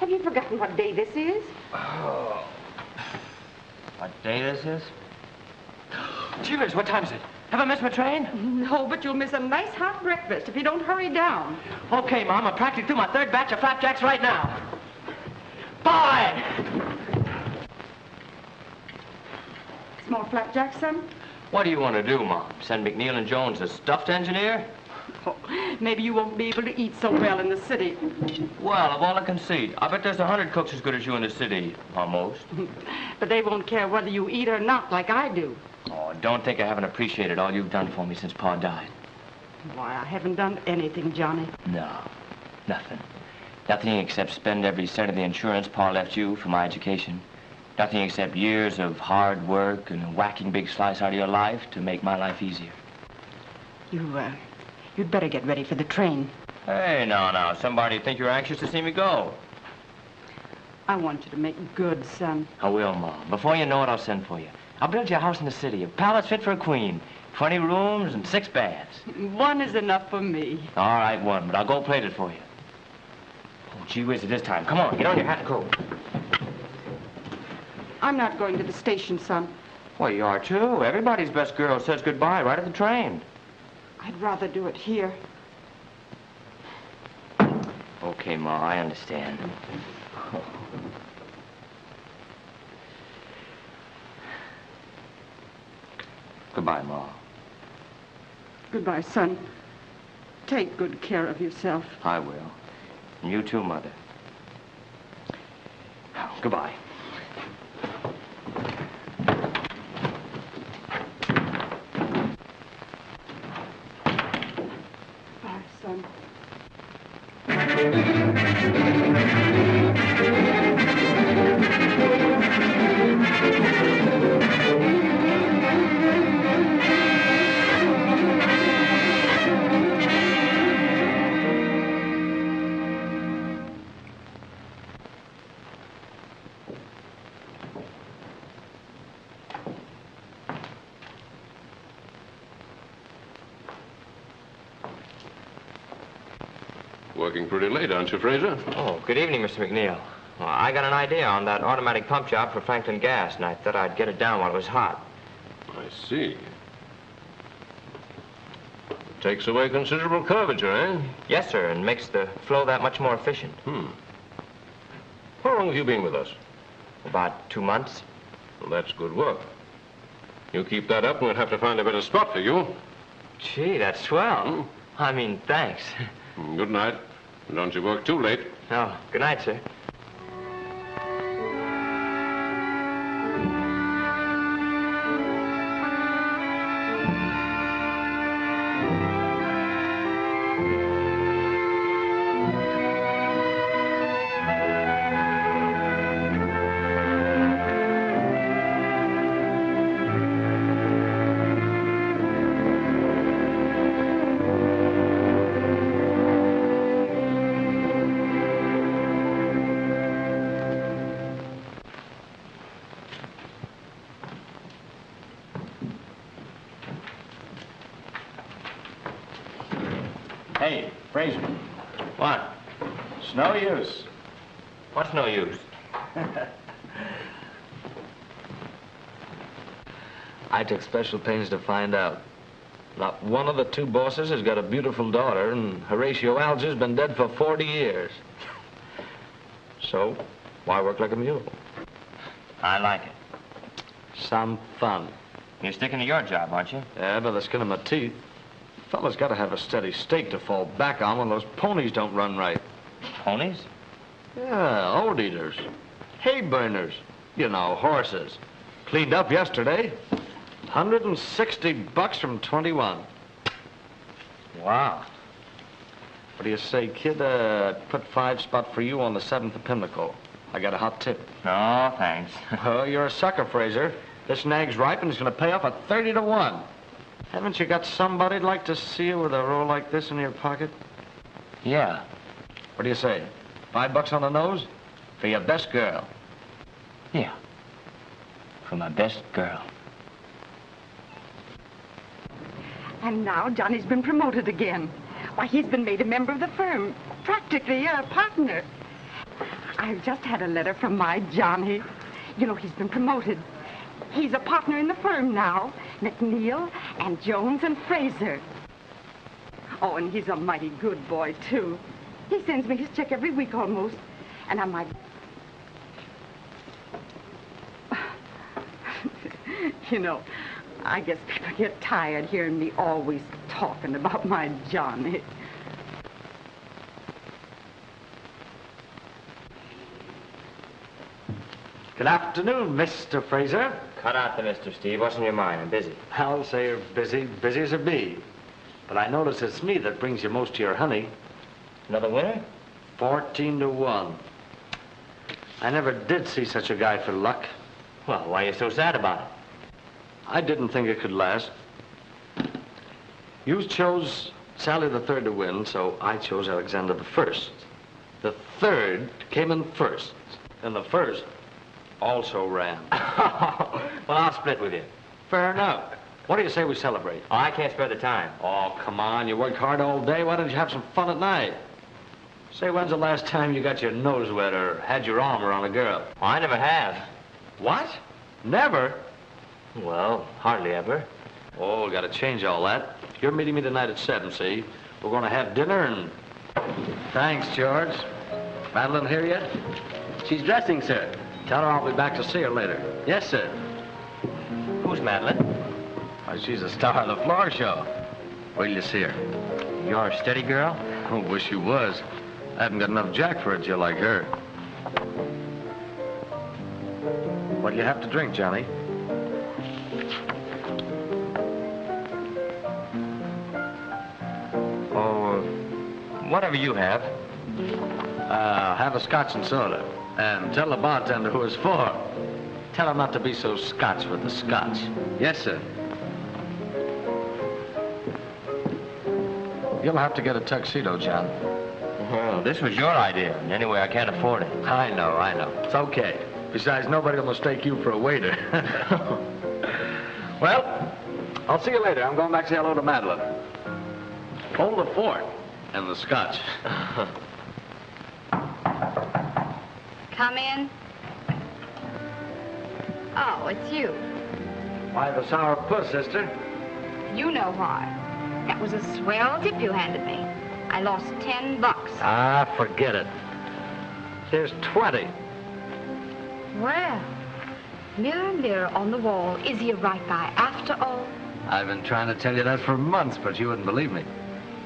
Have you forgotten what day this is? Oh. What day this is? Gee whiz, what time is it? Have I missed my train? No, but you'll miss a nice hot breakfast if you don't hurry down. Okay, Mom, I'm practically through my third batch of flapjacks right now. Bye! Small flapjack, son? What do you want to do, Mom? Send McNeil and Jones a stuffed engineer? Oh, maybe you won't be able to eat so well in the city. Well, of all I can see, I bet there's 100 cooks as good as you in the city, almost. But they won't care whether you eat or not like I do. Oh, don't think I haven't appreciated all you've done for me since Pa died. Why, I haven't done anything, Johnny. No, nothing. Nothing except spend every cent of the insurance Pa left you for my education. Nothing except years of hard work and a whacking big slice out of your life to make my life easier. You'd better get ready for the train. Hey, now, somebody think you're anxious to see me go. I want you to make good, son. I will, Mom. Before you know it, I'll send for you. I'll build you a house in the city, a palace fit for a queen, 20 rooms and 6 baths. One is enough for me. All right, one, but I'll go plate it for you. Oh, gee whiz, it is time. Come on, get on your hat and coat. I'm not going to the station, son. Well, you are, too. Everybody's best girl says goodbye right at the train. I'd rather do it here. Okay, Ma, I understand. Goodbye, Ma. Goodbye, son. Take good care of yourself. I will. And you too, Mother. Goodbye. Bye, son. Working pretty late, aren't you, Fraser? Oh, good evening, Mr. McNeil. Well, I got an idea on that automatic pump job for Franklin Gas, and I thought I'd get it down while it was hot. I see. It takes away considerable curvature, eh? Yes, sir, and makes the flow that much more efficient. How long have you been with us? About 2 months. Well, that's good work. You keep that up, and we'll have to find a better spot for you. Gee, that's swell. I mean, thanks. Good night. Don't you work too late. Oh, good night, sir. Hey, Fraser. What? It's no use. What's no use? I took special pains to find out. Not one of the 2 bosses has got a beautiful daughter, and Horatio Alger's been dead for 40 years. So, why work like a mule? I like it. Some fun. You're sticking to your job, aren't you? Yeah, by the skin of my teeth. Fella's got to have a steady stake to fall back on when those ponies don't run right. Ponies? Yeah, old eaters. Hay burners. You know, horses. Cleaned up yesterday. $160 from 21. Wow. What do you say, kid? Put 5 spot for you on the 7th of Pimlico. I got a hot tip. No, thanks. Oh, you're a sucker, Fraser. This nag's ripe and it's going to pay off at 30 to 1. Haven't you got somebody'd like to see you with a roll like this in your pocket? Yeah. What do you say? $5 on the nose? For your best girl. Yeah. For my best girl. And now Johnny's been promoted again. Why, he's been made a member of the firm. Practically a partner. I've just had a letter from my Johnny. You know, he's been promoted. He's a partner in the firm now. McNeil and Jones and Fraser. Oh, and he's a mighty good boy, too. He sends me his check every week almost. And I might... You know, I guess people get tired hearing me always talking about my Johnny. Good afternoon, Mr. Fraser. Cut out the Mr. Steve. What's on your mind? I'm busy. I'll say you're busy as a bee. But I notice it's me that brings you most of your honey. Another winner? 14-1. I never did see such a guy for luck. Well, why are you so sad about it? I didn't think it could last. You chose Sally the Third to win, so I chose Alexander the First. The third came in first, and the first also ran. Well, I'll split with you. Fair enough. What do you say we celebrate? Oh, I can't spare the time. Oh, come on. You worked hard all day. Why don't you have some fun at night? Say, when's the last time you got your nose wet or had your arm around a girl? Oh, I never have. What? Never? Well, hardly ever. Oh, got to change all that. You're meeting me tonight at 7, see? We're going to have dinner and... Thanks, George. Madeline here yet? She's dressing, sir. Tell her I'll be back to see her later. Yes, sir. Who's Madeline? Why, she's a star of the floor show. Wait till you see her. You're a steady girl? Oh, wish you was. I haven't got enough jack for a Jill like her. What do you have to drink, Johnny? Oh, whatever you have. Have a scotch and soda. And tell the bartender who it's for. Tell him not to be so Scotch with the scotch. Yes, sir. You'll have to get a tuxedo, John. Well, this was your idea. And anyway, I can't afford it. I know. It's okay. Besides, nobody will mistake you for a waiter. Well, I'll see you later. I'm going back to say hello to Madeline. Hold the fort and the scotch. Come in. Oh, it's you. Why the sour puss, sister? You know why. That was a swell tip you handed me. I lost $10. Ah, forget it. Here's 20. Well, mirror, mirror on the wall, is he a right guy after all? I've been trying to tell you that for months, but you wouldn't believe me.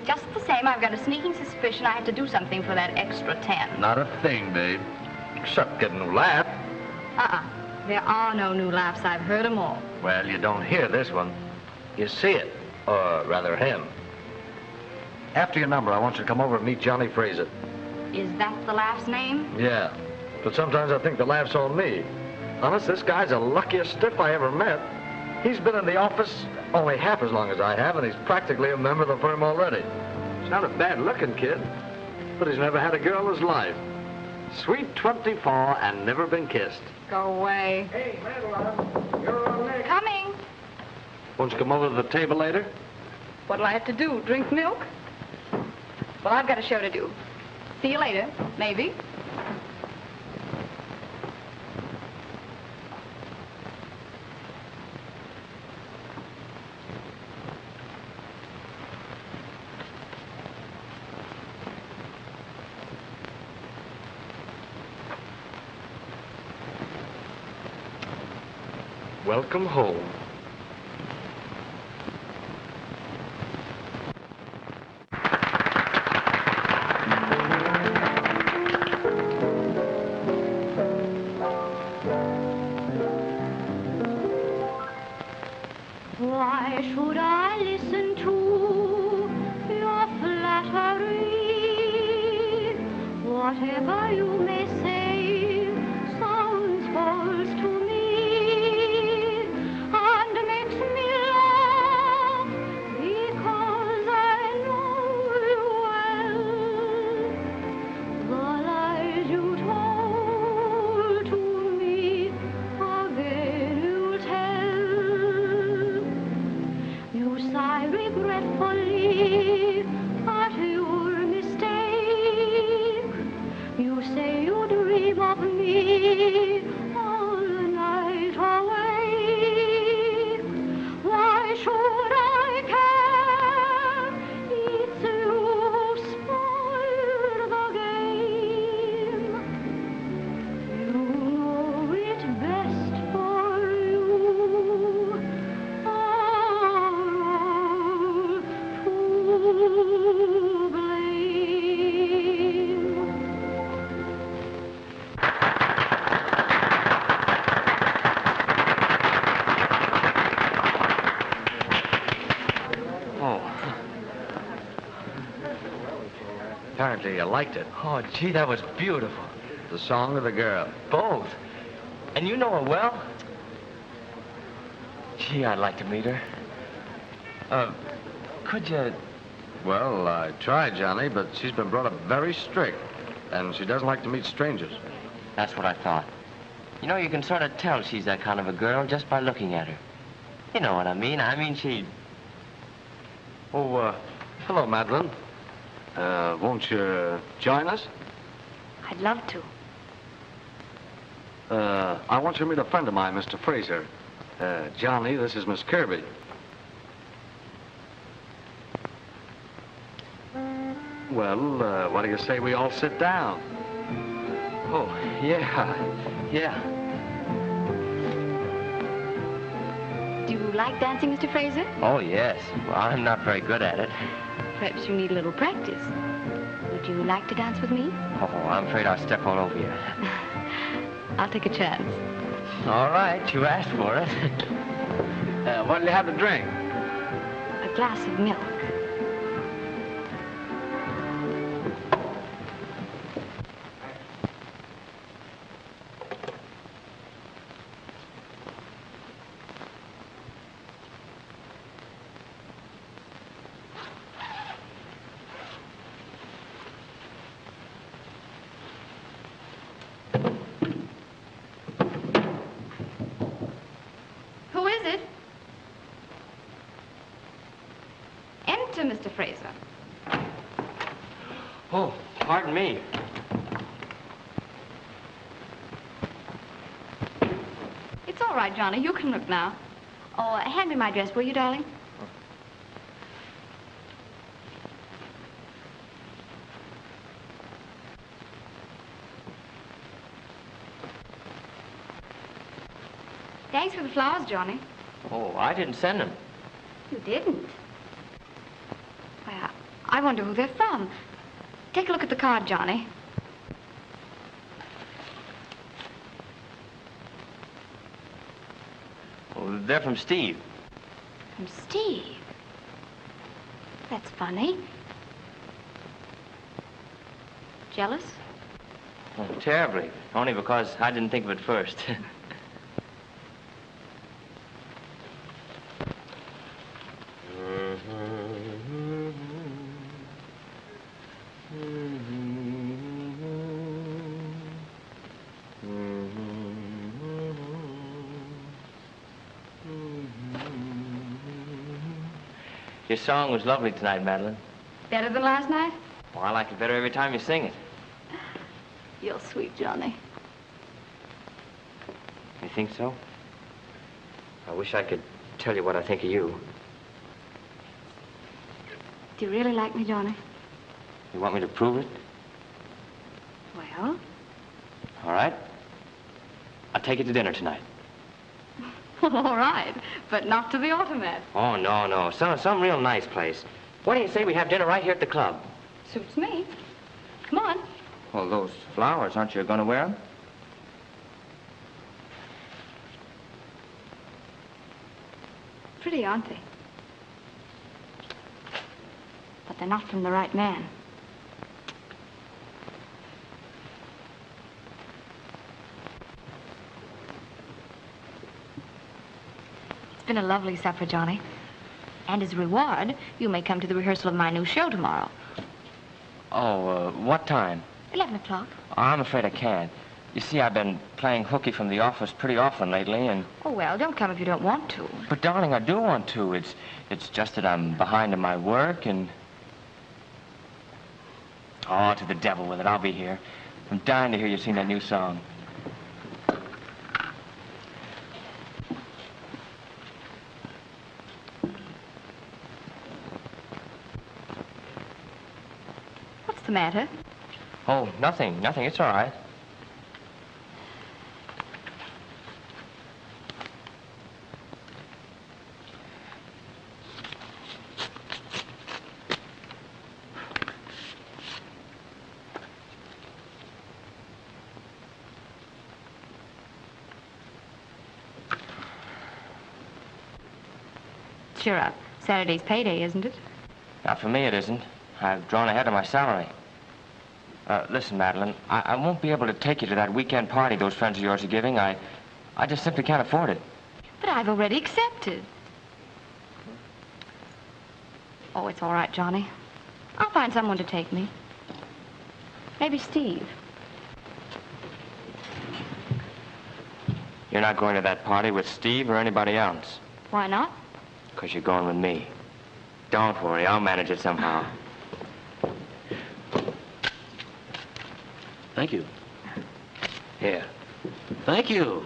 Just the same, I've got a sneaking suspicion I had to do something for that extra 10. Not a thing, babe. Except get a new laugh. There are no new laughs. I've heard them all. Well, you don't hear this one. You see it. Or rather, him. After your number, I want you to come over and meet Johnny Fraser. Is that the laugh's name? Yeah. But sometimes I think the laugh's on me. Honest, this guy's the luckiest stiff I ever met. He's been in the office only half as long as I have, and he's practically a member of the firm already. He's not a bad-looking kid, but he's never had a girl in his life. Sweet 24 and never been kissed. Go away. Hey, Madeline, you're on next. Coming. Won't you come over to the table later? What'll I have to do, drink milk? Well, I've got a show to do. See you later, maybe. Welcome home. Why should I listen to your flattery? Whatever you may say sounds false to me. I Apparently you liked it. Oh, gee, that was beautiful. The song or the girl? Both. And you know her well? Gee, I'd like to meet her. Could you... Well, I tried, Johnny, but she's been brought up very strict. And she doesn't like to meet strangers. That's what I thought. You know, you can sort of tell she's that kind of a girl just by looking at her. You know what I mean. I mean, she... Oh, hello, Madeline. Won't you join us? I'd love to. I want you to meet a friend of mine, Mr. Fraser. Johnny, this is Miss Kirby. Well, what do you say we all sit down? Oh, yeah. Yeah. Do you like dancing, Mr. Fraser? Oh, yes. Well, I'm not very good at it. Perhaps you need a little practice. Would you like to dance with me? Oh, I'm afraid I'll step all over you. I'll take a chance. All right, you asked for it. What'll you have to drink? A glass of milk. Mr. Fraser. Oh, pardon me. It's all right, Johnny. You can look now. Oh, hand me my dress, will you, darling? Thanks for the flowers, Johnny. Oh, I didn't send them. You didn't? Well, I wonder who they're from. Take a look at the card, Johnny. Oh, they're from Steve. From Steve? That's funny. Jealous? Oh, terribly. Only because I didn't think of it first. Your song was lovely tonight, Madeline. Better than last night? Well, I like it better every time you sing it. You're sweet, Johnny. You think so? I wish I could tell you what I think of you. Do you really like me, Johnny? You want me to prove it? Well? All right. I'll take you to dinner tonight. All right, but not to the Automat. Oh, no. Some real nice place. What do you say we have dinner right here at the club? Suits me. Come on. Well, those flowers, aren't you going to wear them? Pretty, aren't they? But they're not from the right man. It's been a lovely supper, Johnny. And as a reward, you may come to the rehearsal of my new show tomorrow. Oh, what time? 11 o'clock. I'm afraid I can't. You see, I've been playing hooky from the office pretty often lately, and... Oh, well, don't come if you don't want to. But, darling, I do want to. It's just that I'm behind in my work, and... Oh, to the devil with it. I'll be here. I'm dying to hear you sing that new song. What's the matter? Oh, nothing. It's all right. Cheer up. Saturday's payday, isn't it? Not for me, it isn't. I've drawn ahead of my salary. Listen, Madeline, I won't be able to take you to that weekend party those friends of yours are giving. I just simply can't afford it. But I've already accepted. Oh, it's all right, Johnny. I'll find someone to take me. Maybe Steve. You're not going to that party with Steve or anybody else. Why not? Because you're going with me. Don't worry, I'll manage it somehow. Thank you. Here. Thank you.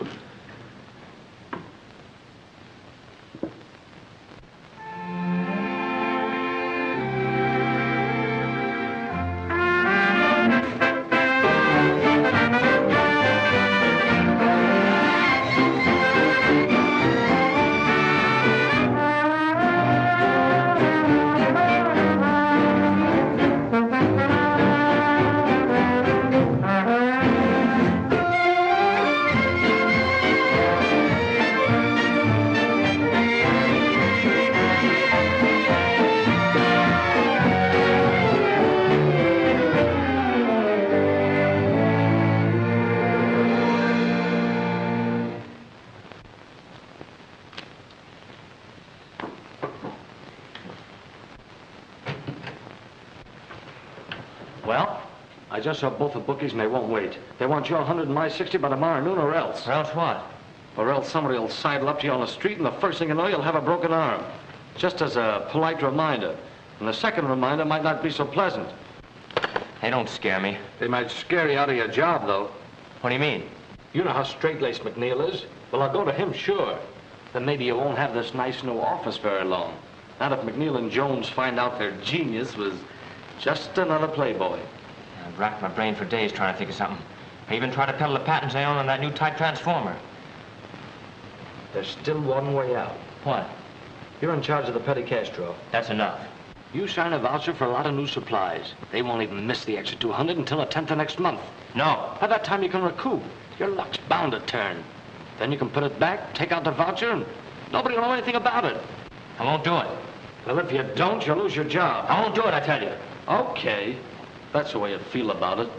Well, I just saw both the bookies and they won't wait. They want your 100 and my 60 by tomorrow noon or else. Or else what? Or else somebody will sidle up to you on the street and the first thing you know, you'll have a broken arm. Just as a polite reminder. And the second reminder might not be so pleasant. They don't scare me. They might scare you out of your job, though. What do you mean? You know how straight-laced McNeil is. Well, I'll go to him, sure. Then maybe you won't have this nice new office very long. Not if McNeil and Jones find out their genius was just another playboy. I've racked my brain for days trying to think of something. I even tried to peddle the patents they own on that new type transformer. There's still one way out. What? You're in charge of the petty cash drawer. That's enough. You sign a voucher for a lot of new supplies. They won't even miss the extra 200 until the 10th of next month. No. By that time, you can recoup. Your luck's bound to turn. Then you can put it back, take out the voucher, and nobody will know anything about it. I won't do it. Well, if you don't, you'll lose your job. I won't do it, I tell you. Okay. That's the way you feel about it.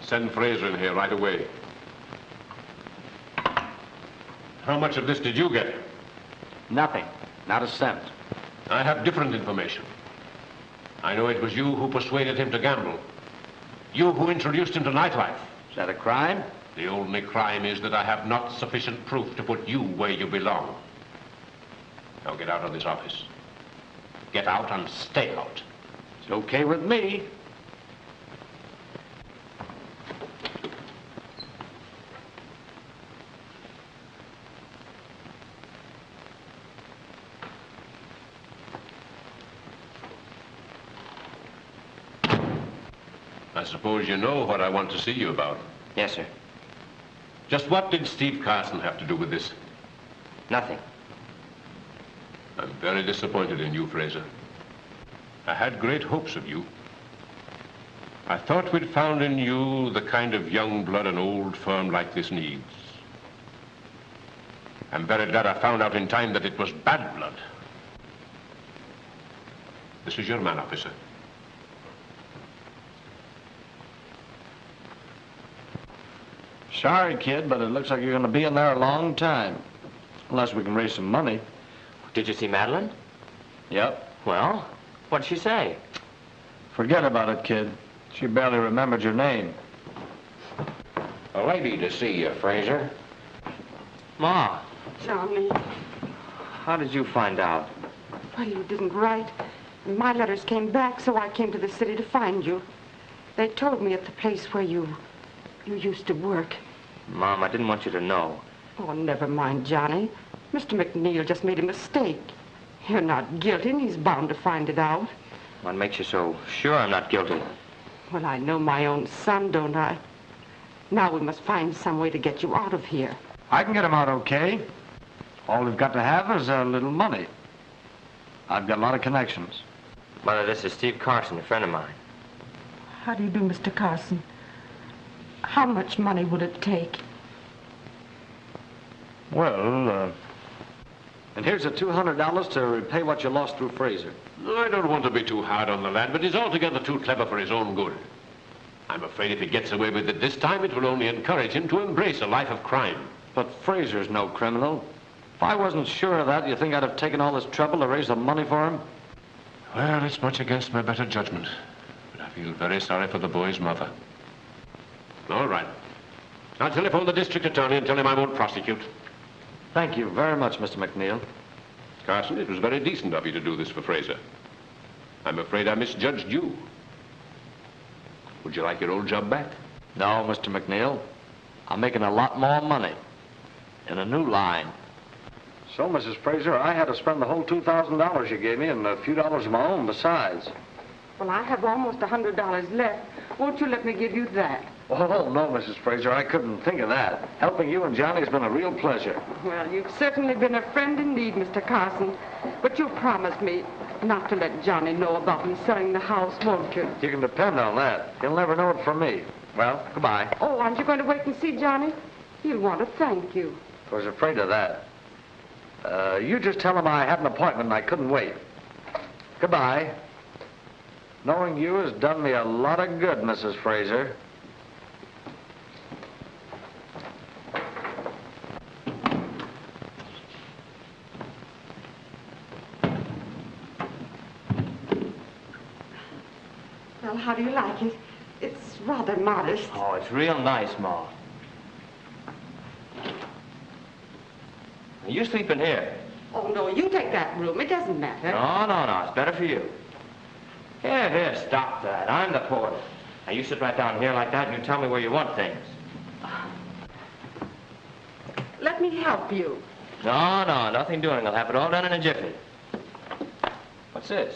Send Fraser in here right away. How much of this did you get? Nothing. Not a cent. I have different information. I know it was you who persuaded him to gamble. You who introduced him to nightlife. Is that a crime? The only crime is that I have not sufficient proof to put you where you belong. Now get out of this office. Get out and stay out. It's okay with me. I suppose you know what I want to see you about. Yes, sir. Just what did Steve Carson have to do with this? Nothing. I'm very disappointed in you, Fraser. I had great hopes of you. I thought we'd found in you the kind of young blood an old firm like this needs. I'm very glad I found out in time that it was bad blood. This is your man, officer. Sorry, kid, but it looks like you're going to be in there a long time. Unless we can raise some money. Did you see Madeline? Yep. Well, what'd she say? Forget about it, kid. She barely remembered your name. A lady to see you, Fraser. Ma, Johnny, how did you find out? well, you didn't write. And my letters came back, so I came to the city to find you. They told me at the place where you used to work. Mom, I didn't want you to know. Oh, never mind, Johnny. Mr. McNeil just made a mistake. You're not guilty, and he's bound to find it out. What makes you so sure I'm not guilty? Well, I know my own son, don't I? Now we must find some way to get you out of here. I can get him out okay. All we've got to have is a little money. I've got a lot of connections. Mother, this is Steve Carson, a friend of mine. How do you do, Mr. Carson? How much money would it take? Well, and here's the $200 to repay what you lost through Fraser. I don't want to be too hard on the lad, but he's altogether too clever for his own good. I'm afraid if he gets away with it this time, it will only encourage him to embrace a life of crime. But Fraser's no criminal. If I wasn't sure of that, you think I'd have taken all this trouble to raise the money for him? Well, it's much against my better judgment, but I feel very sorry for the boy's mother. All right. I'll telephone the district attorney and tell him I won't prosecute. Thank you very much, Mr. McNeil. Carson, it was very decent of you to do this for Fraser. I'm afraid I misjudged you. Would you like your old job back? No, Mr. McNeil. I'm making a lot more money in a new line. So, Mrs. Fraser, I had to spend the whole $2,000 you gave me and a few dollars of my own besides. Well, I have almost $100 left. Won't you let me give you that? Oh, no, Mrs. Fraser, I couldn't think of that. Helping you and Johnny has been a real pleasure. Well, you've certainly been a friend in need, Mr. Carson. But you'll promise me not to let Johnny know about me selling the house, won't you? You can depend on that. He'll never know it from me. Well, goodbye. Oh, aren't you going to wait and see Johnny? He'll want to thank you. I was afraid of that. You just tell him I had an appointment and I couldn't wait. Goodbye. Knowing you has done me a lot of good, Mrs. Fraser. Well, how do you like it? It's rather modest. Oh, it's real nice, Ma. You sleep in here. Oh, no, you take that room. It doesn't matter. No. It's better for you. Here, stop that. I'm the porter. Now, you sit right down here like that and you tell me where you want things. Let me help you. No, nothing doing. I'll have it all done in a jiffy. What's this?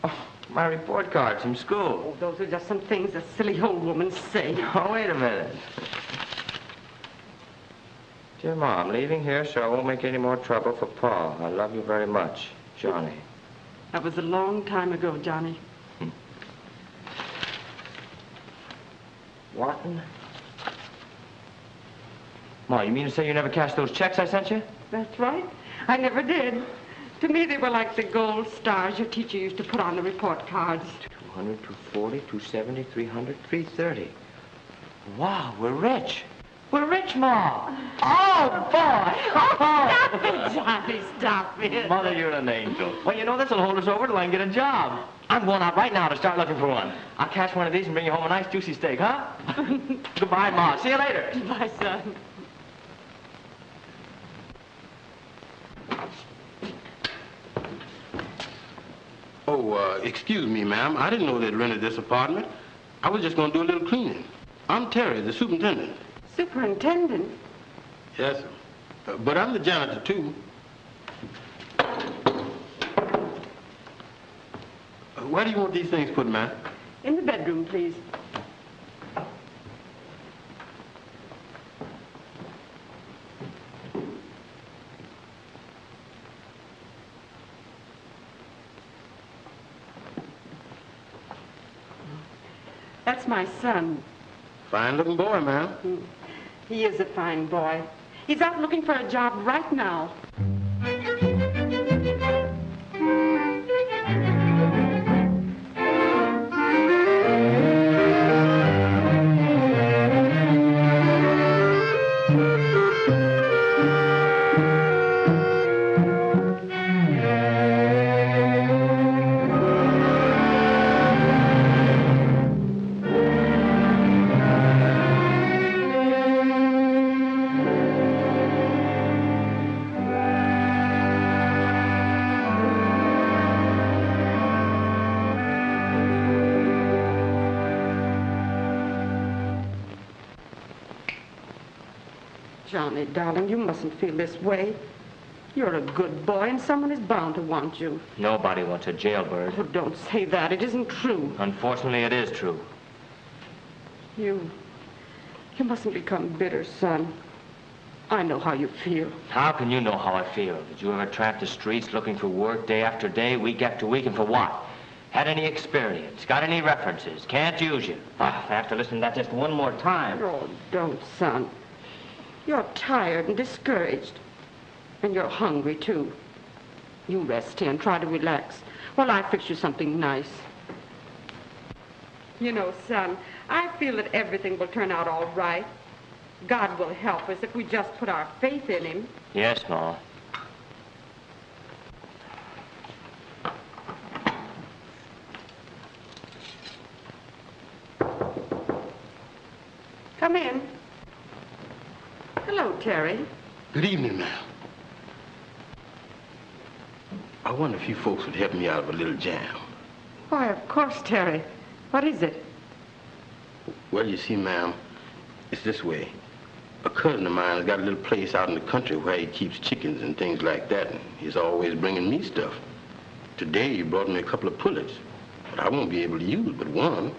Oh, my report cards from school. Oh, those are just some things a silly old woman say. Oh, wait a minute. Dear Ma, I'm leaving here so I won't make any more trouble for Pa. I love you very much. Johnny. That was a long time ago, Johnny. What? Ma, you mean to say you never cashed those checks I sent you? That's right. I never did. To me, they were like the gold stars your teacher used to put on the report cards. 200, 240, 270, 300, 330. Wow, we're rich. We're rich, Ma. Oh, boy. Stop it, Johnny, stop it. Mother, you're an angel. Well, you know, this'll hold us over till I can get a job. I'm going out right now to start looking for one. I'll cash one of these and bring you home a nice juicy steak, huh? Goodbye, Ma. See you later. Goodbye, son. Oh, excuse me, ma'am. I didn't know they'd rented this apartment. I was just going to do a little cleaning. I'm Terry, the superintendent. Superintendent? Yes, sir. But I'm the janitor, too. Where do you want these things put, ma'am? In the bedroom, please. That's my son. Fine-looking boy, ma'am. He is a fine boy. He's out looking for a job right now. Johnny, darling, you mustn't feel this way. You're a good boy, and someone is bound to want you. Nobody wants a jailbird. Oh, don't say that. It isn't true. Unfortunately, it is true. You mustn't become bitter, son. I know how you feel. How can you know how I feel? Did you ever tramp the streets looking for work day after day, week after week, and for what? Had any experience? Got any references? Can't use you. I have to listen to that just one more time. Oh, don't, son. You're tired and discouraged. And you're hungry, too. You rest here and try to relax while I fix you something nice. You know, son, I feel that everything will turn out all right. God will help us if we just put our faith in him. Yes, Ma. Come in. Hello, Terry. Good evening, ma'am. I wonder if you folks would help me out of a little jam. Why, of course, Terry. What is it? Well, you see, ma'am, it's this way. A cousin of mine has got a little place out in the country where he keeps chickens and things like that, and he's always bringing me stuff. Today, he brought me a couple of pullets, but I won't be able to use but one.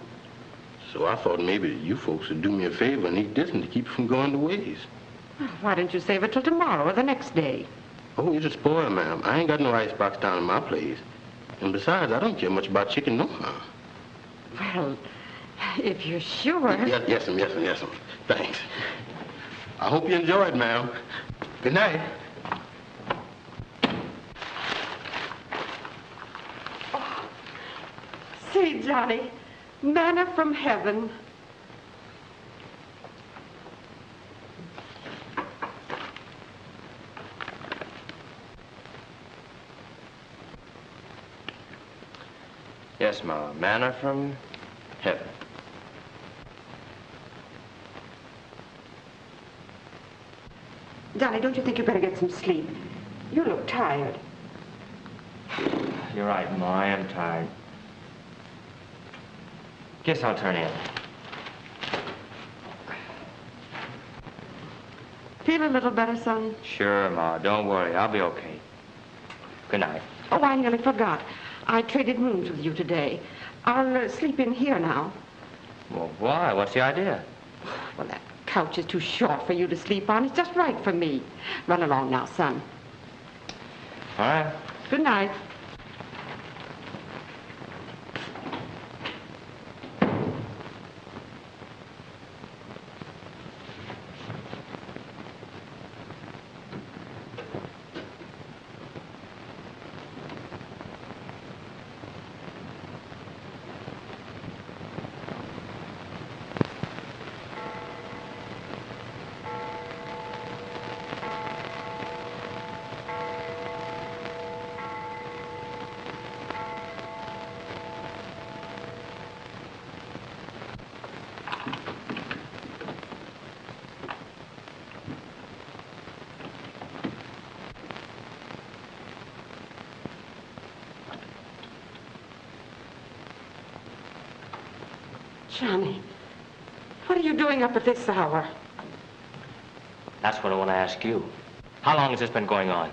So I thought maybe you folks would do me a favor and eat this and to keep it from going to waste. Why don't you save it till tomorrow or the next day? Oh, it'll spoil, ma'am. I ain't got no icebox down in my place. And besides, I don't care much about chicken no more. Well, if you're sure. Yes, ma'am. Thanks. I hope you enjoyed, ma'am. Good night. Oh, see, Johnny, manna from heaven. Yes, Ma. Manna from heaven. Johnny, don't you think you better get some sleep? You look tired. You're right, Ma. I am tired. Guess I'll turn in. Feel a little better, son? Sure, Ma. Don't worry. I'll be okay. Good night. Oh, I nearly forgot. I traded rooms with you today. I'll sleep in here now. Well, why? What's the idea? Well, that couch is too short for you to sleep on. It's just right for me. Run along now, son. All right. Good night. Johnny, what are you doing up at this hour? That's what I want to ask you. How long has this been going on?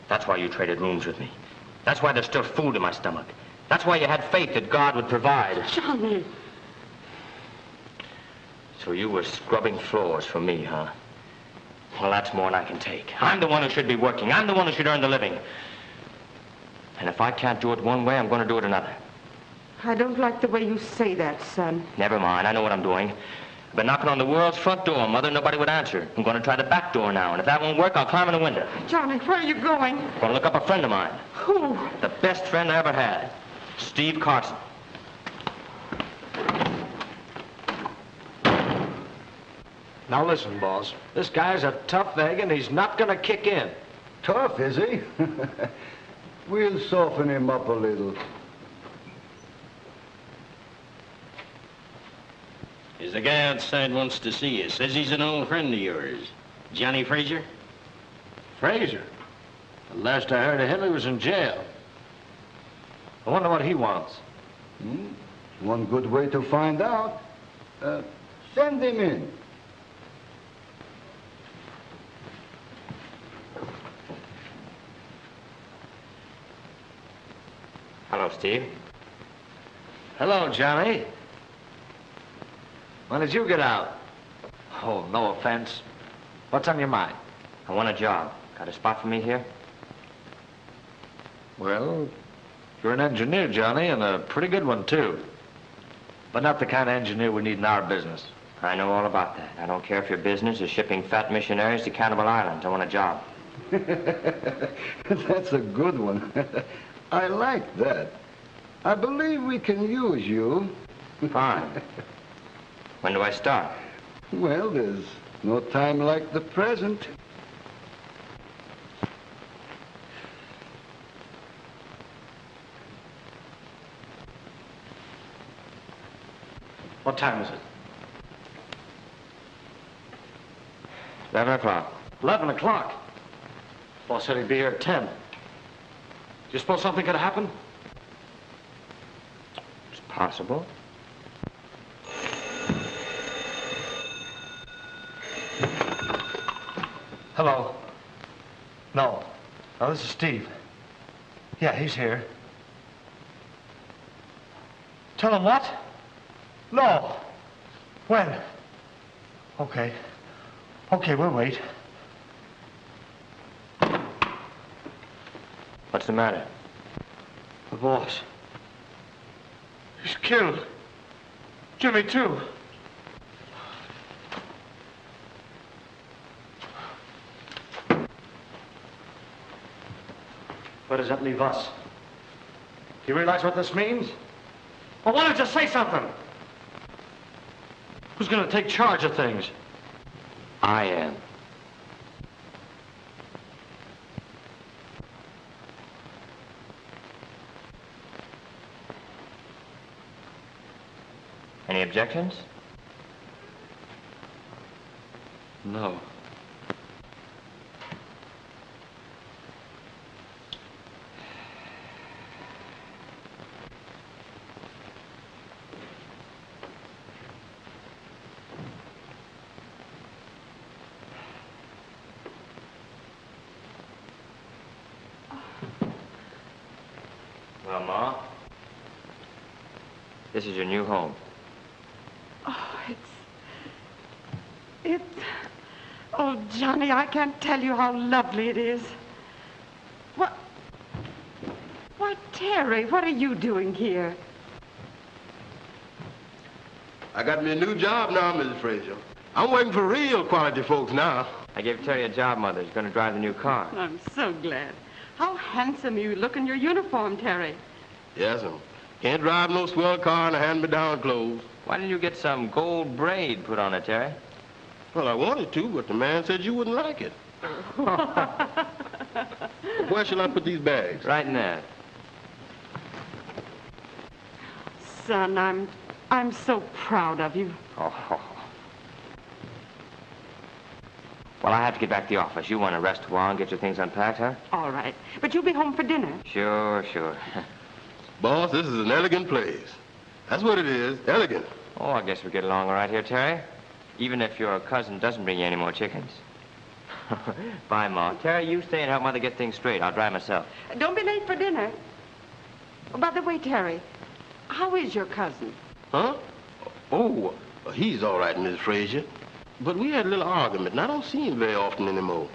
That's why you traded rooms with me. That's why there's still food in my stomach. That's why you had faith that God would provide. Johnny. So you were scrubbing floors for me, huh? Well, that's more than I can take. I'm the one who should be working. I'm the one who should earn the living. And if I can't do it one way, I'm going to do it another. I don't like the way you say that, son. Never mind. I know what I'm doing. I've been knocking on the world's front door, Mother. Nobody would answer. I'm going to try the back door now, and if that won't work, I'll climb in the window. Johnny, where are you going? I'm going to look up a friend of mine. Who? The best friend I ever had. Steve Carson. Now listen, boss. This guy's a tough egg, and he's not going to kick in. Tough, is he? We'll soften him up a little. There's a guy outside wants to see you. Says he's an old friend of yours. Johnny Fraser? Fraser? The last I heard of him, he was in jail. I wonder what he wants. One good way to find out. Send him in. Hello, Steve. Hello, Johnny. When did you get out? Oh, no offense. What's on your mind? I want a job. Got a spot for me here? Well, you're an engineer, Johnny, and a pretty good one, too. But not the kind of engineer we need in our business. I know all about that. I don't care if your business is shipping fat missionaries to Cannibal Island. I want a job. That's a good one. I like that. I believe we can use you. Fine. When do I start? Well, there's no time like the present. What time is it? 11 o'clock. 11 o'clock. Boss said he'd be here at 10. Do you suppose something could happen? It's possible. Hello. No. No, this is Steve. Yeah, he's here. Tell him what? No. When? Okay. Okay, we'll wait. What's the matter? The boss. He's killed. Jimmy, too. Where does that leave us? Do you realize what this means? Well, why don't you say something? Who's going to take charge of things? I am. Any objections? No. Well, Ma, this is your new home. Oh, oh, Johnny, I can't tell you how lovely it is. Why, Terry, what are you doing here? I got me a new job now, Mrs. Fraser. I'm working for real quality folks now. I gave Terry a job, Mother. He's going to drive the new car. I'm so glad. How handsome you look in your uniform, Terry. Yes, sir. Can't drive no swell car in a hand-me-down clothes. Why didn't you get some gold braid put on it, Terry? Well, I wanted to, but the man said you wouldn't like it. Where shall I put these bags? Right in there. Son, I'm so proud of you. Oh. Well, I have to get back to the office. You want to rest a while and get your things unpacked, huh? All right. But you'll be home for dinner. Sure. Boss, this is an elegant place. That's what it is, elegant. Oh, I guess we get along all right here, Terry. Even if your cousin doesn't bring you any more chickens. Bye, Ma. Terry, you stay and help Mother get things straight. I'll drive myself. Don't be late for dinner. Oh, by the way, Terry, how is your cousin? Huh? Oh, he's all right, Miss Fraser. But we had a little argument, and I don't see him very often anymore.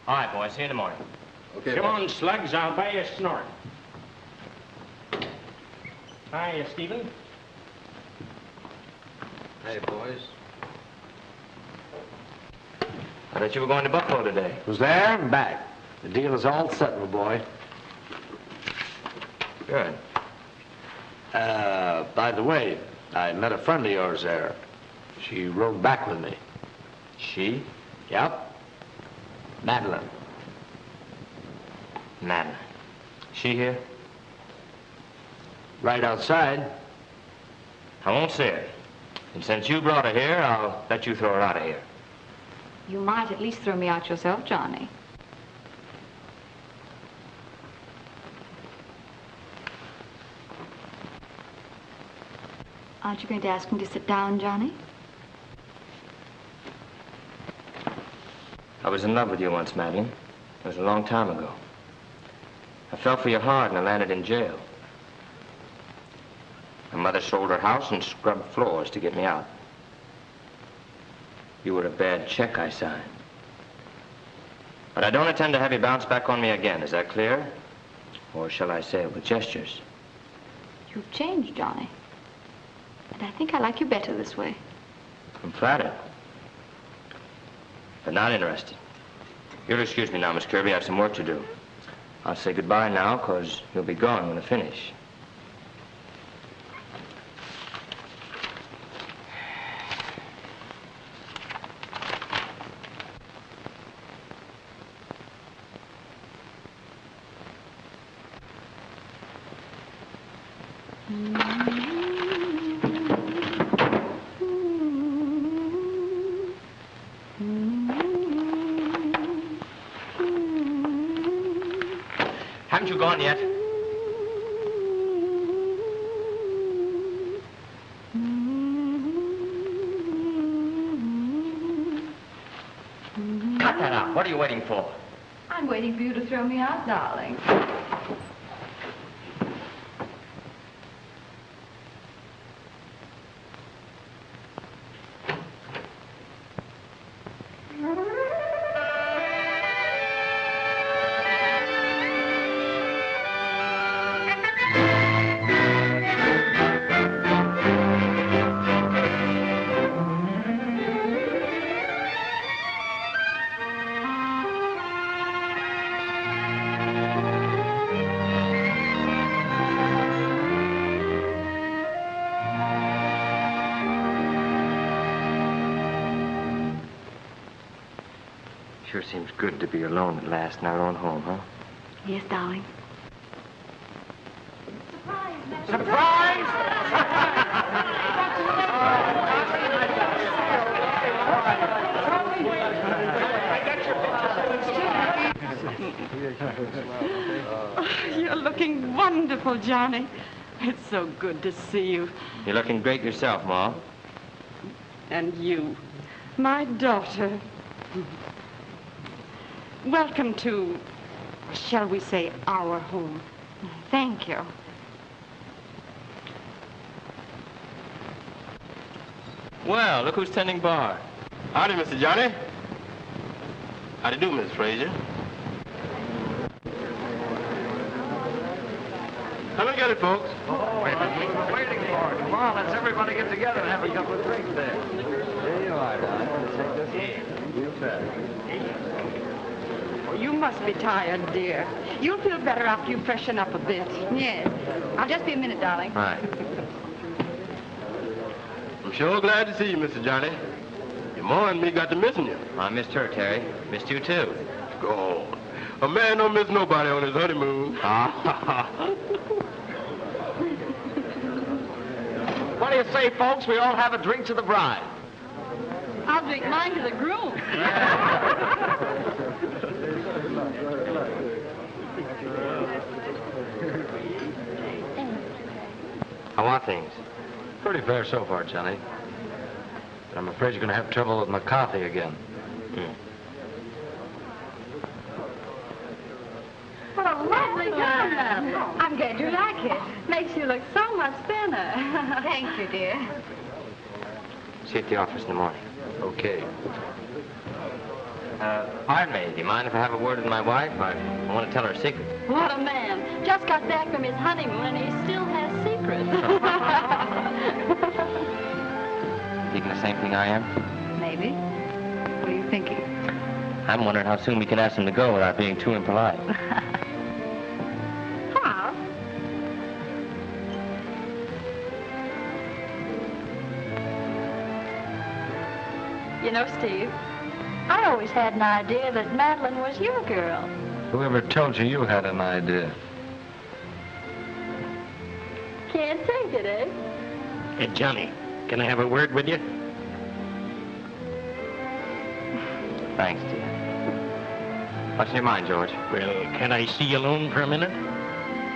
All right, boys. See you in the morning. Okay, Come boss. on, slugs. I'll buy you a snort. Hiya, Stephen. Hey, boys. I thought you were going to Buffalo today. Was there and back. The deal is all set, my boy. Good. By the way, I met a friend of yours there. She rode back with me. She? Yep. Madeline. Madeline. She here? Right outside. I won't see her. And since you brought her here, I'll let you throw her out of here. You might at least throw me out yourself, Johnny. Aren't you going to ask me to sit down, Johnny? I was in love with you once, Madeline. It was a long time ago. I fell for you hard and I landed in jail. My mother sold her house and scrubbed floors to get me out. You were a bad check I signed. But I don't intend to have you bounce back on me again. Is that clear? Or shall I say it with gestures? You've changed, Johnny. And I think I like you better this way. I'm flattered. But not interested. You'll excuse me now, Miss Kirby. I have some work to do. I'll say goodbye now, because you'll be gone when I finish. Haven't you gone yet? Cut that out. What are you waiting for? I'm waiting for you to throw me out, darling. Sure seems good to be alone at last in our own home, huh? Yes, darling. Oh, you're looking wonderful, Johnny. It's so good to see you. You're looking great yourself, Ma. And you, my daughter. Welcome to, shall we say, our home. Thank you. Well, look who's tending bar. Howdy, Mr. Johnny. How do you do, Miss Fraser? Come and get it, folks. Oh, wait a minute. We've been waiting for it. Come on, let's everybody get together and have a couple of drinks there. Here you are, Don. Take this one. You bet. Oh, you must be tired, dear. You'll feel better after you freshen up a bit. Yes. I'll just be a minute, darling. All right. I'm sure glad to see you, Mr. Johnny. Your ma and me got to missing you. I missed her, Terry. Missed you, too. Go on. A man don't miss nobody on his honeymoon. What do you say, folks? We all have a drink to the bride. I'll drink mine to the groom. How are things? Pretty fair so far, Johnny. But I'm afraid you're going to have trouble with McCarthy again. What a lovely gun. I'm glad you like it. Makes you look so much thinner. Thank you, dear. See you at the office in the morning. Okay. Pardon me. Do you mind if I have a word with my wife? I want to tell her a secret. What a man. Just got back from his honeymoon and he still has secrets. Thinking the same thing I am? Maybe. What are you thinking? I'm wondering how soon we can ask him to go without being too impolite. How? You know, Steve, I always had an idea that Madeline was your girl. Whoever told you you had an idea? Can't take it, eh? Hey, Johnny, can I have a word with you? Thanks, dear. What's in your mind, George? Well, can I see you alone for a minute?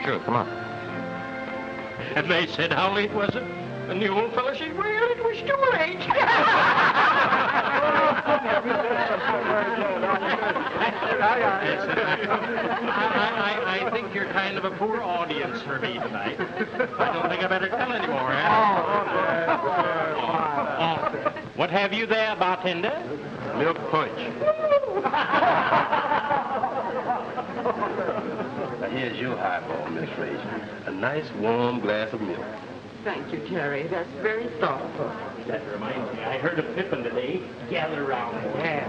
Sure, come on. And they said how late was it? And the old fellow said, well, it was too late. I think you're kind of a poor audience for me tonight. I don't think I better tell anymore, What have you there, bartender? Milk punch. Now, here's your highball, Miss Fraser. A nice, warm glass of milk. Thank you, Terry. That's very thoughtful. That reminds me, I heard of Pippin today. Gather round. Yeah.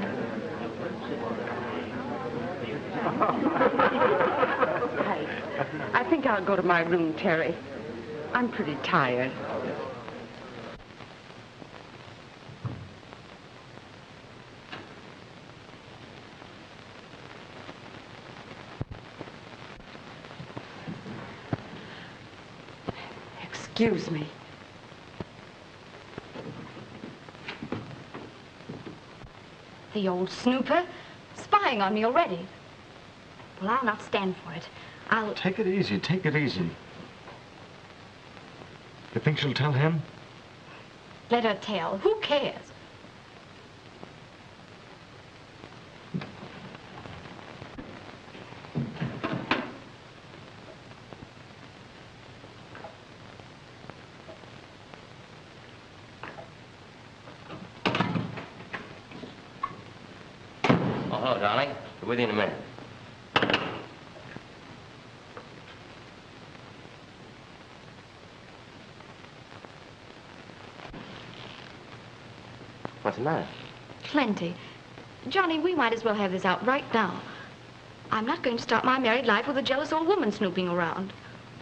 I think I'll go to my room, Terry. I'm pretty tired. Excuse me. The old snooper, spying on me already. Well, I'll not stand for it. I'll... Take it easy, take it easy. You think she'll tell him? Let her tell. Who cares? Hello, darling. Be with you in a minute. What's the matter? Plenty. Johnny, we might as well have this out right now. I'm not going to start my married life with a jealous old woman snooping around.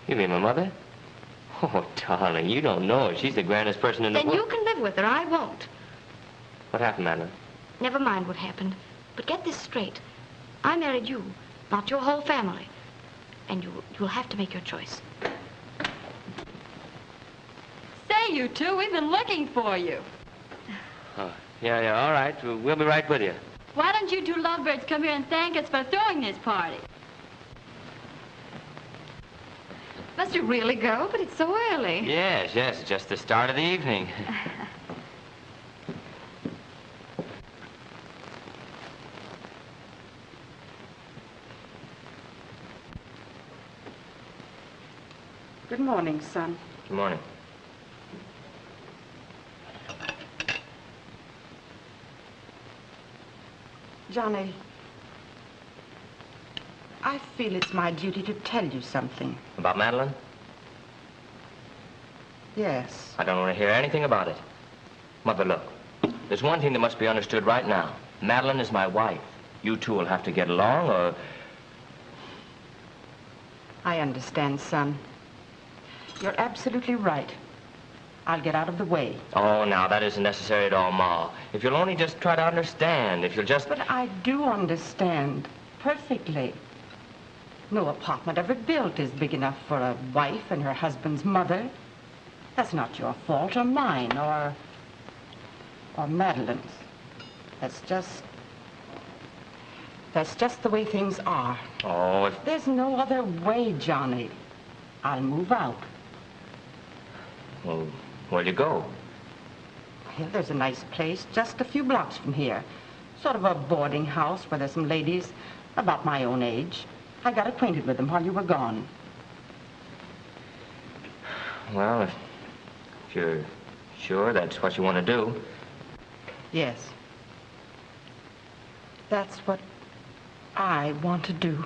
You mean my mother? Oh, darling, you don't know her. She's the grandest person in the Then world. you can live with her. I won't. What happened, Madeline? Never mind what happened. But get this straight. I married you, not your whole family. And you'll have to make your choice. Say, you two, we've been looking for you. Oh, yeah, all right. We'll be right with you. Why don't you two lovebirds come here and thank us for throwing this party? Must you really go? But it's so early. Yes, it's just the start of the evening. Good morning, son. Good morning. Johnny, I feel it's my duty to tell you something. About Madeline? Yes. I don't want to hear anything about it. Mother, look. There's one thing that must be understood right now. Madeline is my wife. You two will have to get along, or... I understand, son. You're absolutely right. I'll get out of the way. Oh, now, that isn't necessary at all, Ma. If you'll only just try to understand, if you'll just... But I do understand perfectly. No apartment ever built is big enough for a wife and her husband's mother. That's not your fault or mine or Madeline's. That's just the way things are. Oh, if... There's no other way, Johnny. I'll move out. Well, where'll you go? Well, there's a nice place just a few blocks from here. Sort of a boarding house where there's some ladies about my own age. I got acquainted with them while you were gone. Well, if you're sure that's what you want to do. Yes. That's what I want to do.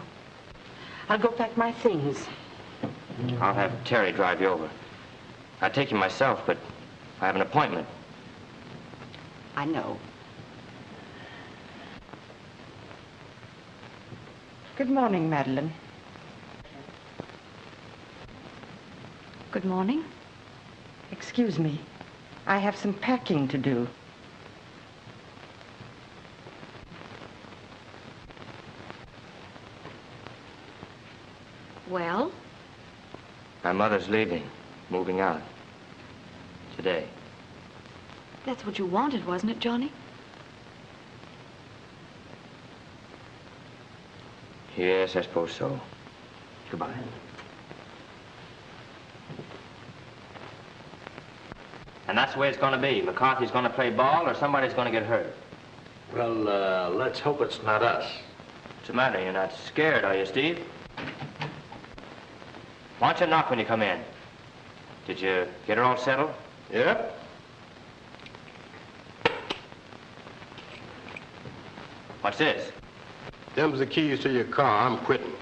I'll go pack my things. I'll have Terry drive you over. I'd take you myself, but I have an appointment. I know. Good morning, Madeline. Good morning. Excuse me. I have some packing to do. Well? My mother's leaving, moving out. Today. That's what you wanted, wasn't it, Johnny? Yes, I suppose so. Goodbye. And that's the way it's going to be. McCarthy's going to play ball or somebody's going to get hurt. Well, let's hope it's not us. What's the matter? You're not scared, are you, Steve? Why don't you knock when you come in? Did you get her all settled? Yep. What's this? Them's the keys to your car. I'm quitting.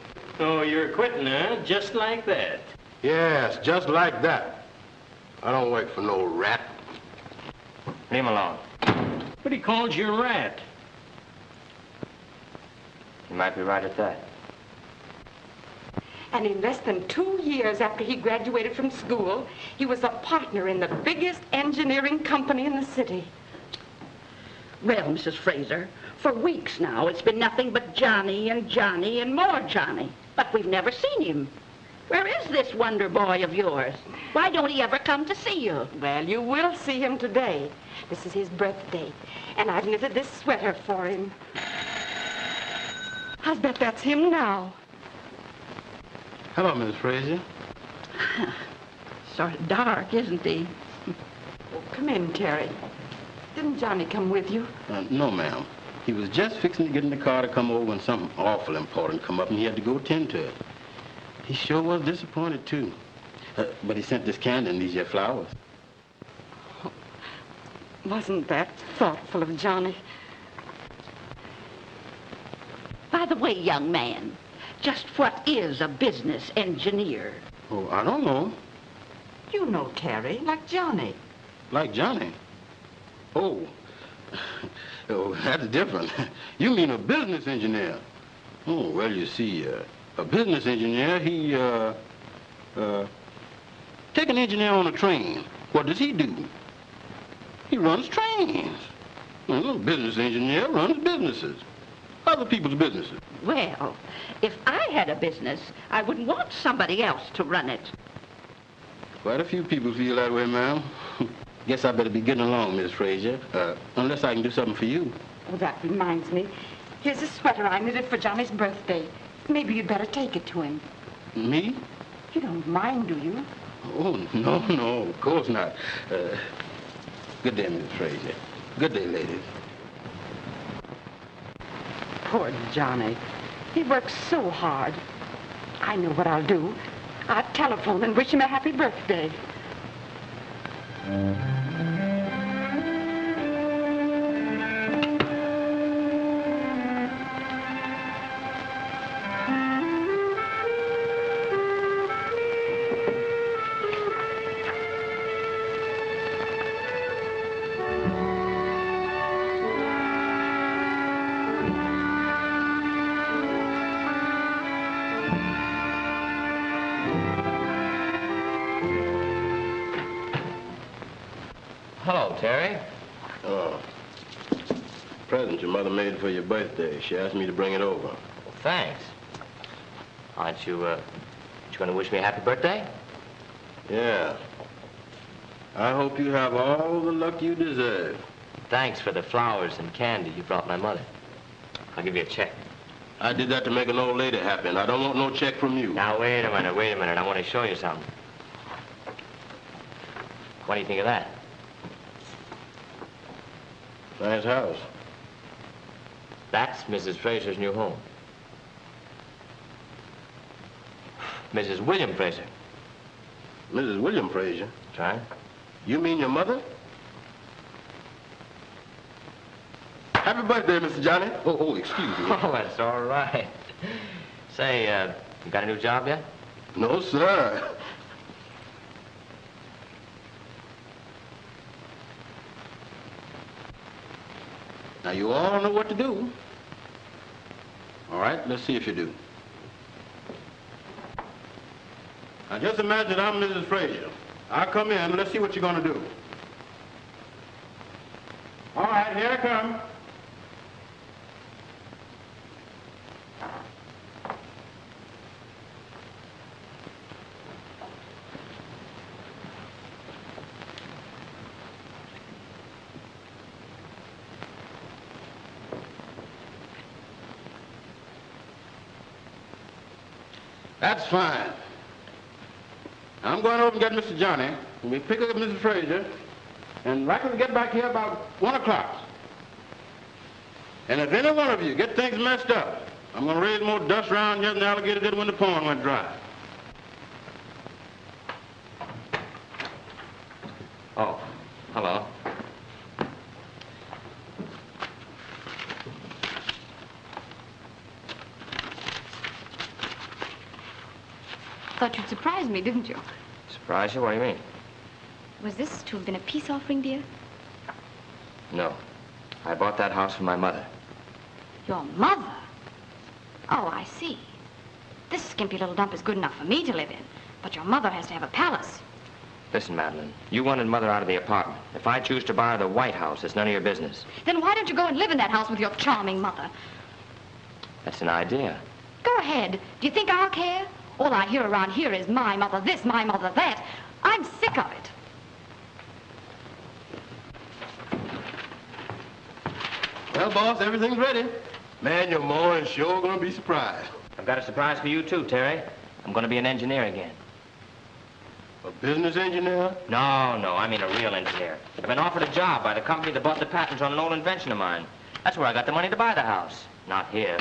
Oh, you're quitting, huh? Just like that. Yes, just like that. I don't work for no rat. Leave him alone. But he called you a rat. You might be right at that. And in less than 2 years after he graduated from school, he was a partner in the biggest engineering company in the city. Well, Mrs. Fraser, for weeks now, it's been nothing but Johnny and Johnny and more Johnny. But we've never seen him. Where is this wonder boy of yours? Why don't he ever come to see you? Well, you will see him today. This is his birthday, and I've knitted this sweater for him. I bet that's him now. Hello, Miss Fraser. Sort of dark, isn't he? Oh, come in, Terry. Didn't Johnny come with you? No, ma'am. He was just fixing to get in the car to come over when something awful important come up and he had to go tend to it. He sure was disappointed, too. But he sent this candy and these here flowers. Oh, wasn't that thoughtful of Johnny? By the way, young man, just what is a business engineer? Oh, I don't know. You know, Terry, like Johnny. Like Johnny? Oh. Oh, that's different. You mean a business engineer? Oh, well, you see, a business engineer, he, take an engineer on a train. What does he do? He runs trains. Well, a business engineer runs businesses. Other people's businesses. Well, if I had a business, I would want somebody else to run it. Quite a few people feel that way, ma'am. Guess I better be getting along, Miss Fraser, unless I can do something for you. Oh, that reminds me. Here's a sweater I knitted for Johnny's birthday. Maybe you'd better take it to him. Me? You don't mind, do you? Oh, no, of course not. Good day, Miss Fraser. Good day, ladies. Poor Johnny. He works so hard. I know what I'll do. I'll telephone and wish him a happy birthday. Hello, Terry. Oh. Present your mother made for your birthday. She asked me to bring it over. Well, thanks. Aren't you going to wish me a happy birthday? Yeah. I hope you have all the luck you deserve. Thanks for the flowers and candy you brought my mother. I'll give you a check. I did that to make an old lady happy, and I don't want no check from you. Now, wait a minute. I want to show you something. What do you think of that? Nice house. That's Mrs. Fraser's new home. Mrs. William Fraser. Mrs. William Fraser? That's right. You mean your mother? Happy birthday, Mr. Johnny. Oh, excuse me. Oh, that's all right. Say, you got a new job yet? No, sir. Now, you all know what to do. All right, let's see if you do. Now, just imagine I'm Mrs. Fraser. I'll come in. Let's see what you're going to do. All right, here I come. That's fine. I'm going over and get Mr. Johnny. We pick up Mrs. Fraser. And likely to get back here about 1 o'clock. And if any one of you get things messed up, I'm going to raise more dust around here than the alligator did when the pond went dry. Oh, hello. Thought you'd surprise me, didn't you? Surprise you? What do you mean? Was this to have been a peace offering, dear? No. I bought that house for my mother. Your mother? Oh, I see. This skimpy little dump is good enough for me to live in, but your mother has to have a palace. Listen, Madeline, you wanted Mother out of the apartment. If I choose to buy her the White House, it's none of your business. Then why don't you go and live in that house with your charming mother? That's an idea. Go ahead. Do you think I'll care? All I hear around here is my mother this, my mother that. I'm sick of it. Well, boss, everything's ready. Man, your ma is sure gonna be surprised. I've got a surprise for you, too, Terry. I'm going to be an engineer again. A business engineer? No, I mean a real engineer. I've been offered a job by the company that bought the patents on an old invention of mine. That's where I got the money to buy the house. Not here.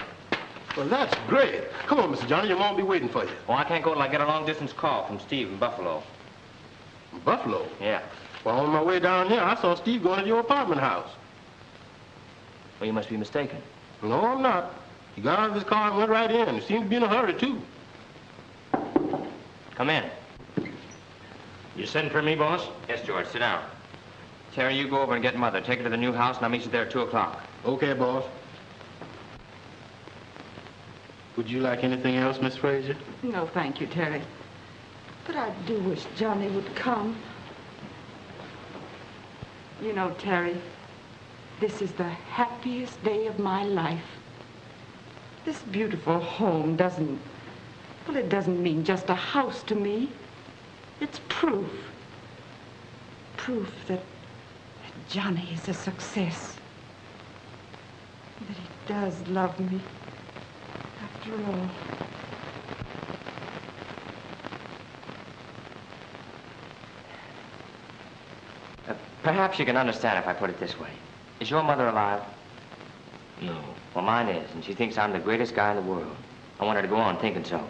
Well, that's great. Come on, Mr. Johnny, your mom will be waiting for you. Oh, I can't go till I get a long-distance call from Steve in Buffalo. Buffalo? Yeah. Well, on my way down here, I saw Steve going to your apartment house. Well, you must be mistaken. No, I'm not. He got out of his car and went right in. He seemed to be in a hurry, too. Come in. You sent for me, boss? Yes, George, sit down. Terry, you go over and get Mother. Take her to the new house, and I'll meet you there at 2 o'clock. Okay, boss. Would you like anything else, Miss Fraser? No, thank you, Terry. But I do wish Johnny would come. You know, Terry, this is the happiest day of my life. This beautiful home doesn't mean just a house to me. It's proof. Proof that Johnny is a success. That he does love me, after all. Perhaps you can understand if I put it this way. Is your mother alive? No. Well, mine is, and she thinks I'm the greatest guy in the world. I want her to go on thinking so.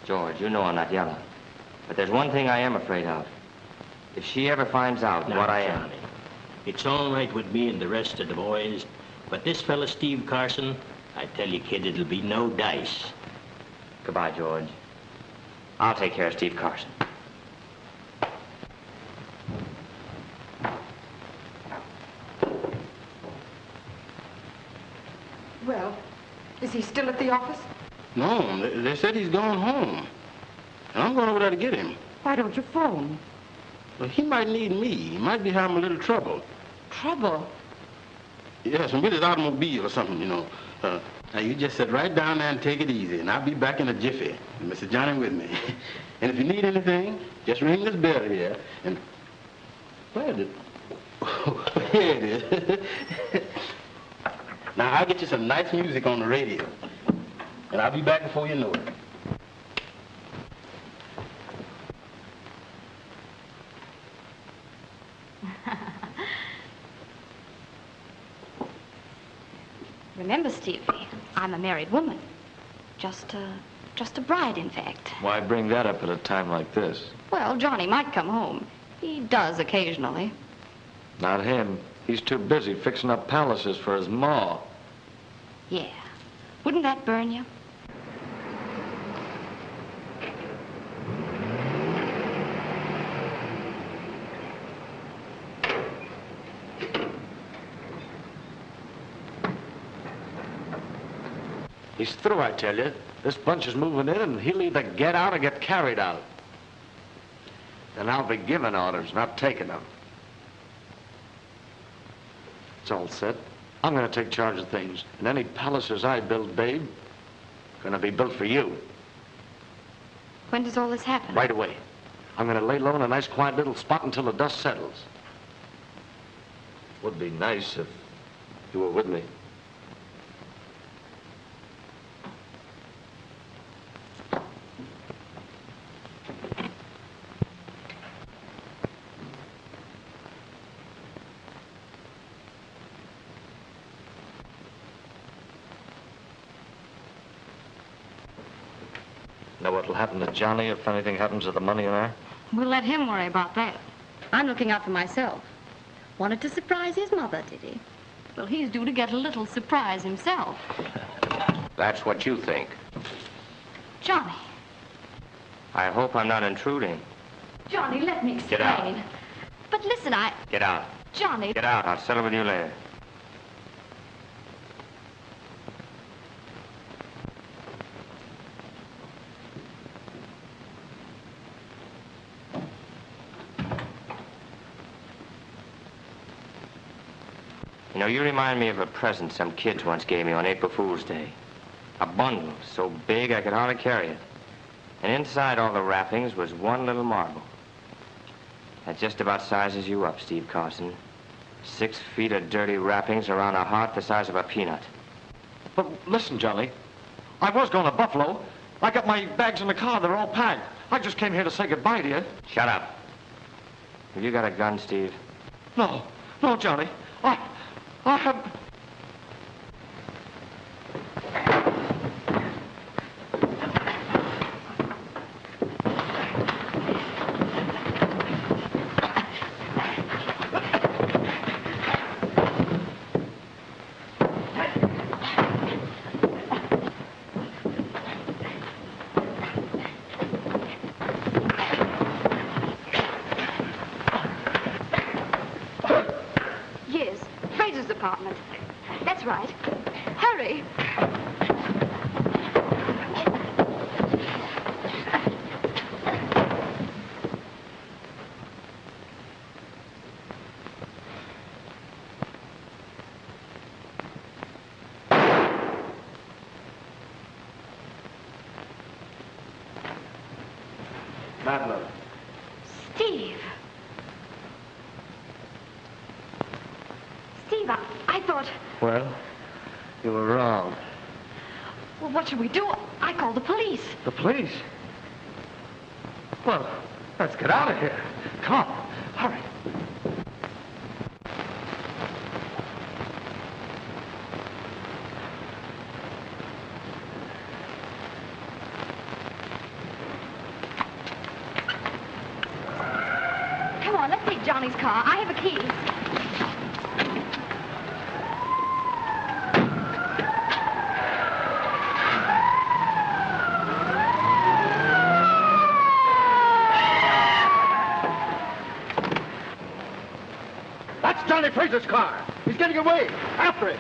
George, you know I'm not yellow. But there's one thing I am afraid of. If she ever finds out what I am... Johnny, it's all right with me and the rest of the boys, but this fella Steve Carson, I tell you, kid, it'll be no dice. Goodbye, George. I'll take care of Steve Carson. Well, is he still at the office? No, they said he's gone home. And I'm going over there to get him. Why don't you phone? Well, he might need me. He might be having a little trouble. Trouble? Yes, with his automobile or something, you know. Now, you just sit right down there and take it easy, and I'll be back in a jiffy. And Mr. Johnny with me. And if you need anything, just ring this bell here, and... Where did... Oh, here it is. Now, I'll get you some nice music on the radio. And I'll be back before you know it. Remember, Stevie, I'm a married woman. Just a bride, in fact. Why bring that up at a time like this? Well, Johnny might come home. He does occasionally. Not him. He's too busy fixing up palaces for his ma. Yeah. Wouldn't that burn you? He's through, I tell you. This bunch is moving in, and he'll either get out or get carried out. Then I'll be giving orders, not taking them. It's all set. I'm going to take charge of things. And any palaces I build, babe, going to be built for you. When does all this happen? Right away. I'm going to lay low in a nice, quiet little spot until the dust settles. Would be nice if you were with me. what'll happen to Johnny if anything happens to the money in there? We'll let him worry about that. I'm looking out for myself. Wanted to surprise his mother, did he? Well, he's due to get a little surprise himself. That's what you think. Johnny. I hope I'm not intruding. Johnny, let me explain. Get out. But listen, Get out. Johnny. Get out. I'll settle with you later. You know, you remind me of a present some kids once gave me on April Fool's Day. A bundle so big I could hardly carry it. And inside all the wrappings was one little marble. That just about sizes you up, Steve Carson. 6 feet of dirty wrappings around a heart the size of a peanut. But listen, Johnny, I was going to Buffalo. I got my bags in the car. They're all packed. I just came here to say goodbye to you. Shut up. Have you got a gun, Steve? No, Johnny. I have... Yes, Fraser's apartment. That's right. Hurry. Madeline. Steve. Steve, I thought... Well, you were wrong. Well, what should we do? I called the police. The police? Well, let's get out of here. Come on, hurry. Come on, let's take Johnny's car. I have a key. That's Johnny Fraser's car. He's getting away. After it.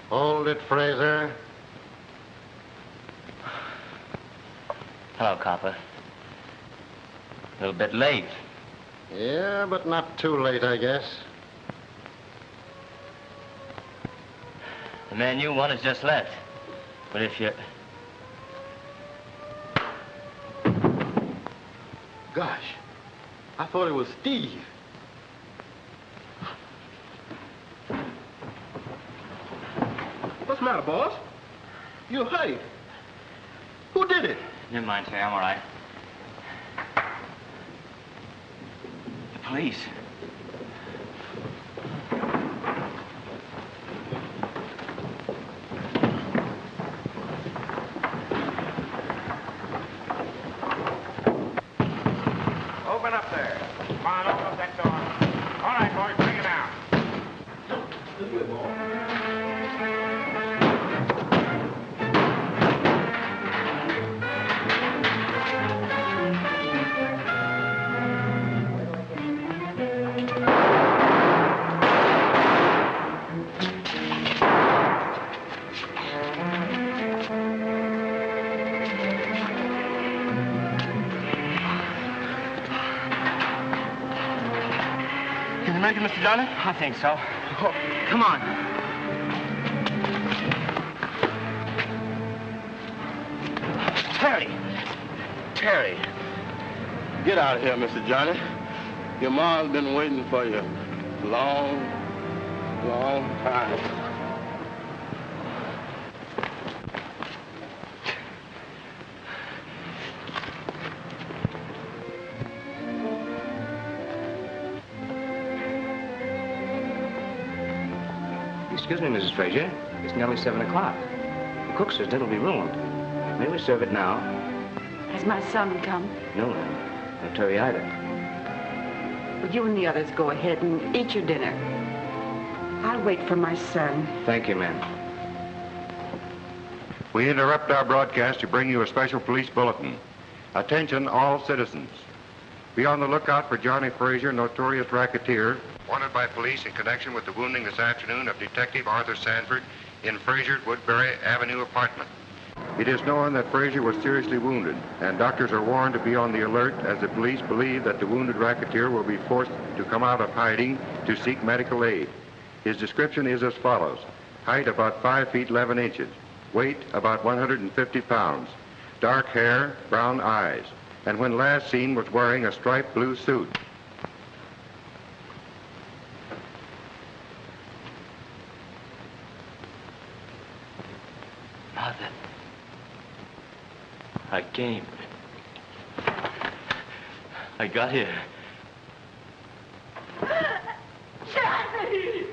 Hold it, Fraser. Hello, copper. A little bit late. Yeah, but not too late, I guess. The man you want has just left. But if you... Gosh, I thought it was Steve. What's the matter, boss? You're hurt. Who did it? Never mind, Terry. I'm all right. The police. Open up there. Come on, open up that door. All right, boys, bring it down. This way, boss. make it, Mr. Johnny? I think so. Oh, come on. Terry. Terry. Get out of here, Mr. Johnny. Your mom's been waiting for you a long, long time. Excuse me, Mrs. Fraser. It's nearly 7 o'clock. The cook says dinner'll be ruined. May we serve it now? Has my son come? No, ma'am. No Terry either. Well, you and the others go ahead and eat your dinner. I'll wait for my son. Thank you, ma'am. We interrupt our broadcast to bring you a special police bulletin. Attention, all citizens. Be on the lookout for Johnny Fraser, notorious racketeer, wanted by police in connection with the wounding this afternoon of Detective Arthur Sanford in Fraser's Woodbury Avenue apartment. It is known that Fraser was seriously wounded, and doctors are warned to be on the alert as the police believe that the wounded racketeer will be forced to come out of hiding to seek medical aid. His description is as follows: height about 5 feet 11 inches, weight about 150 pounds, dark hair, brown eyes, and when last seen was wearing a striped blue suit. Mother. I came. I got here. Johnny!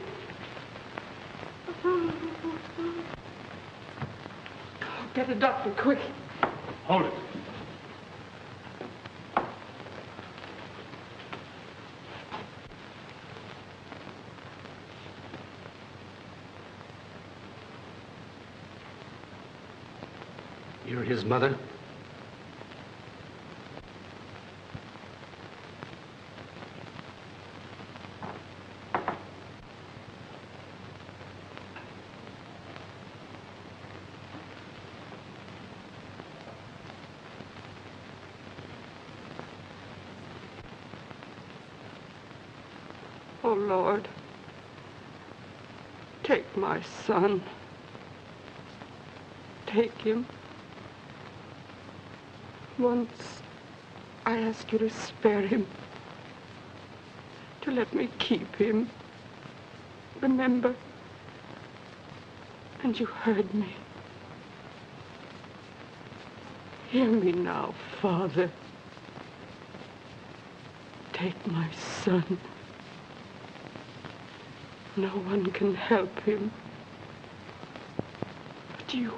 Get a doctor, quick. Hold it. You're his mother? Oh, Lord, take my son. Take him. Once I asked you to spare him, to let me keep him. Remember? And you heard me. Hear me now, Father. Take my son. No one can help him but you.